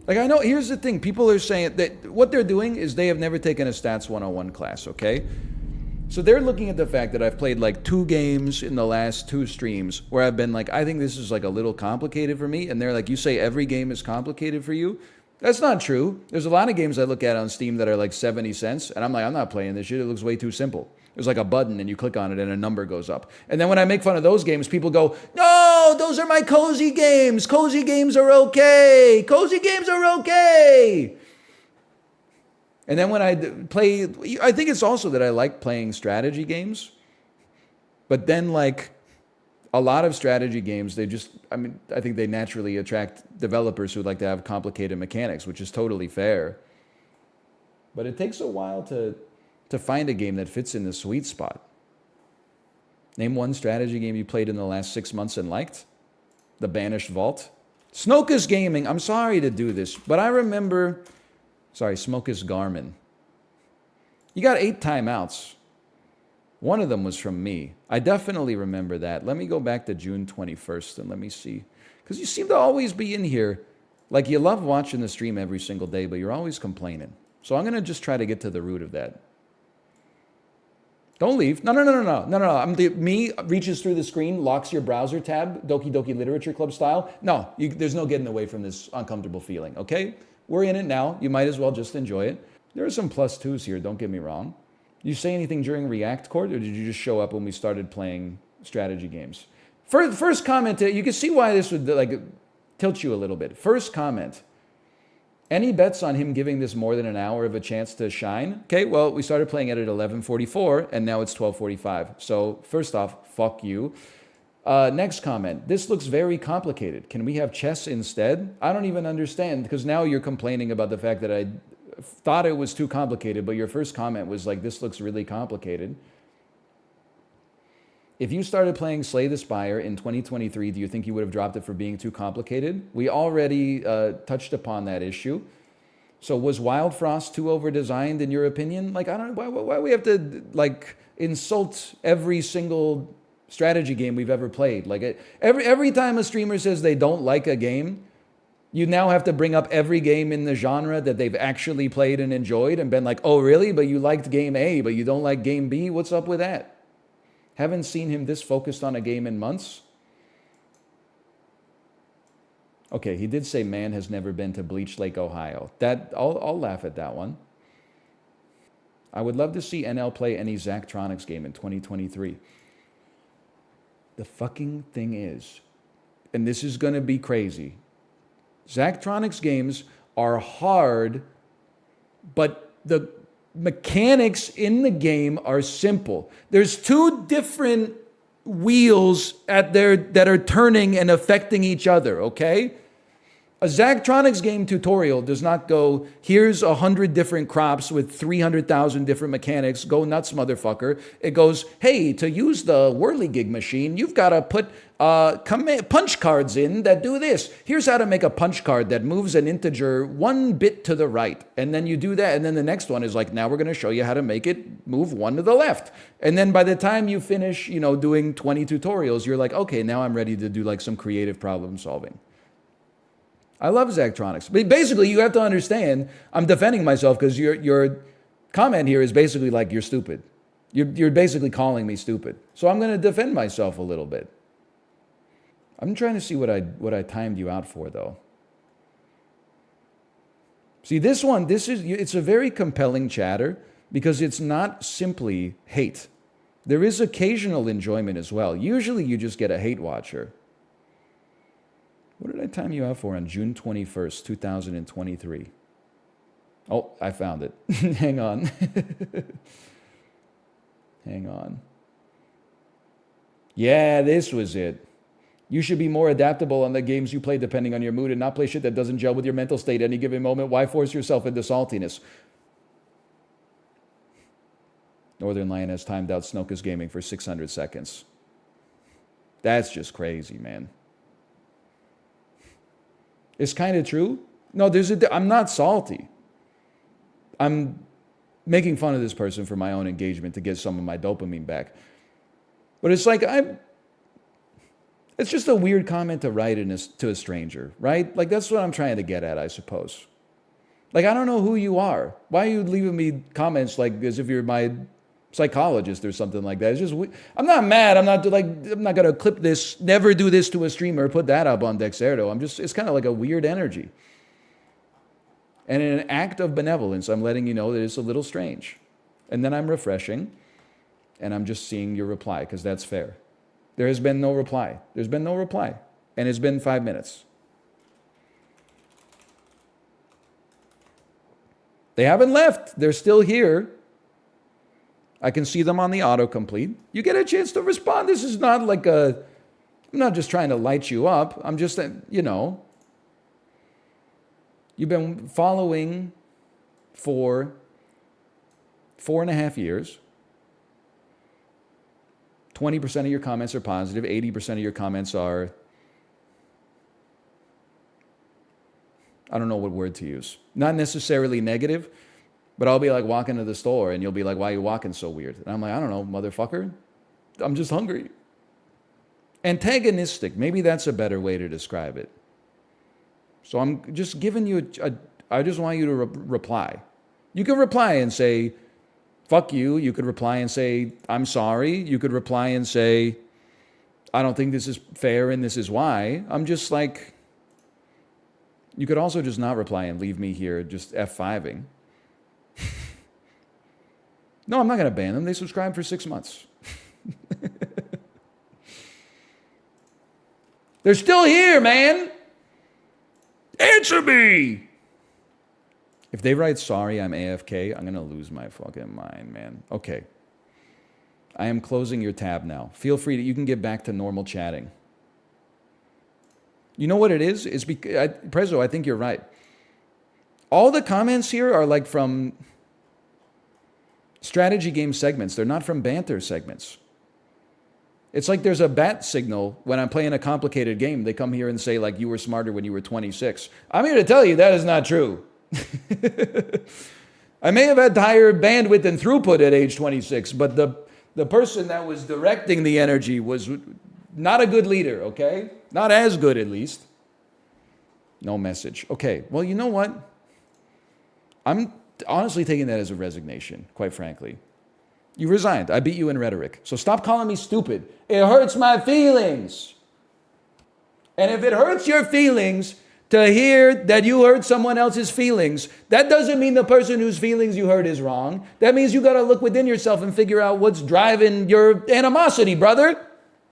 Like, I know, here's the thing. People are saying that what they're doing is they have never taken a Stats 101 class, okay? So they're looking at the fact that I've played like 2 games in the last 2 streams where I've been like, I think this is like a little complicated for me. And they're like, you say every game is complicated for you? That's not true. There's a lot of games I look at on Steam that are like 70 cents. And I'm like, I'm not playing this shit. It looks way too simple. There's like a button and you click on it and a number goes up. And then when I make fun of those games, people go, no, those are my cozy games. Cozy games are okay. Cozy games are okay. And then when I play, I think it's also that I like playing strategy games. But then, like, a lot of strategy games, I think they naturally attract developers who like to have complicated mechanics, which is totally fair. But it takes a while to find a game that fits in the sweet spot. Name one strategy game you played in the last 6 months and liked. The Banished Vault. Snokus Gaming, I'm sorry to do this, but I remember... Sorry, Smokus Garmin. You got 8 timeouts. One of them was from me. I definitely remember that. Let me go back to June 21st and let me see. Because you seem to always be in here. Like, you love watching the stream every single day, but you're always complaining. So I'm going to just try to get to the root of that. Don't leave. No. Me reaches through the screen, locks your browser tab, Doki Doki Literature Club style. No, there's no getting away from this uncomfortable feeling, okay? We're in it now. You might as well just enjoy it. There are some +2s here, don't get me wrong. Did you say anything during React Court, or did you just show up when we started playing strategy games? First comment, you can see why this would like tilt you a little bit. First comment. Any bets on him giving this more than an hour of a chance to shine? Okay, well, we started playing it at 11:44, and now it's 12:45. So first off, fuck you. Next comment. This looks very complicated. Can we have chess instead? I don't even understand, because now you're complaining about the fact that I thought it was too complicated, but your first comment was like, this looks really complicated. If you started playing Slay the Spire in 2023, do you think you would have dropped it for being too complicated? We already touched upon that issue. So was Wild Frost too over-designed in your opinion? Like, I don't know, why we have to like insult every single strategy game we've ever played? Like, every time a streamer says they don't like a game, you now have to bring up every game in the genre that they've actually played and enjoyed and been like, oh really? But you liked game A, but you don't like game B? What's up with that? Haven't seen him this focused on a game in months. Okay, he did say man has never been to Bleach Lake, Ohio. I'll laugh at that one. I would love to see NL play any Zachtronics game in 2023. The fucking thing is, and this is going to be crazy, Zachtronics games are hard, but the mechanics in the game are simple. There's 2 different wheels that are turning and affecting each other, okay? A Zachtronics game tutorial does not go, here's 100 different crops with 300,000 different mechanics, go nuts, motherfucker. It goes, hey, to use the whirligig machine, you've got to put punch cards in that do this. Here's how to make a punch card that moves an integer 1 bit to the right. And then you do that, and then the next one is like, now we're going to show you how to make it move 1 to the left. And then by the time you finish, doing 20 tutorials, you're like, okay, now I'm ready to do like some creative problem solving. I love Zachtronics. But basically, you have to understand, I'm defending myself because your comment here is basically like, you're stupid. You're basically calling me stupid. So I'm going to defend myself a little bit. I'm trying to see what I timed you out for, though. See, it's a very compelling chatter because it's not simply hate. There is occasional enjoyment as well. Usually you just get a hate watcher. What did I time you out for on June 21st, 2023? Oh, I found it. Hang on. Hang on. Yeah, this was it. You should be more adaptable on the games you play depending on your mood and not play shit that doesn't gel with your mental state at any given moment. Why force yourself into saltiness? Northernlion has timed out Snokus Gaming for 600 seconds. That's just crazy, man. It's kind of true. No, I'm not salty. I'm making fun of this person for my own engagement to get some of my dopamine back. But it's like, It's just a weird comment to write to a stranger, right? Like, that's what I'm trying to get at, I suppose. Like, I don't know who you are. Why are you leaving me comments like as if you're my psychologist or something like that? It's just, I'm not mad. I'm not going to clip this, never do this to a streamer, put that up on Dexerto. It's kind of like a weird energy. And in an act of benevolence, I'm letting you know that it's a little strange. And then I'm refreshing, and I'm just seeing your reply, because that's fair. There has been no reply. There's been no reply. And it's been 5 minutes. They haven't left. They're still here. I can see them on the autocomplete. You get a chance to respond. This is not like I'm not just trying to light you up. I'm just, you've been following for 4.5 years. 20% of your comments are positive. 80% of your comments are, I don't know what word to use. Not necessarily negative, but I'll be like walking to the store and you'll be like, why are you walking so weird? And I'm like, I don't know, motherfucker. I'm just hungry. Antagonistic. Maybe that's a better way to describe it. So I'm just giving you I just want you to reply. You can reply and say, fuck you. You could reply and say, I'm sorry. You could reply and say, I don't think this is fair and this is why. I'm just like, you could also just not reply and leave me here just F5ing. No, I'm not going to ban them. They subscribed for 6 months. They're still here, man. Answer me. If they write, sorry, I'm AFK, I'm going to lose my fucking mind, man. Okay. I am closing your tab now. Feel free you can get back to normal chatting. You know what it is? It's because, Prezzo, I think you're right. All the comments here are like from strategy game segments. They're not from banter segments. It's like there's a bat signal when I'm playing a complicated game. They come here and say, like, you were smarter when you were 26. I'm here to tell you that is not true. I may have had higher bandwidth and throughput at age 26, but the person that was directing the energy was not a good leader, okay? Not as good, at least. No message. Okay, well, you know what? I'm honestly taking that as a resignation, quite frankly. You resigned. I beat you in rhetoric. So stop calling me stupid. It hurts my feelings. And if it hurts your feelings to hear that you hurt someone else's feelings, that doesn't mean the person whose feelings you hurt is wrong. That means you got to look within yourself and figure out what's driving your animosity, brother.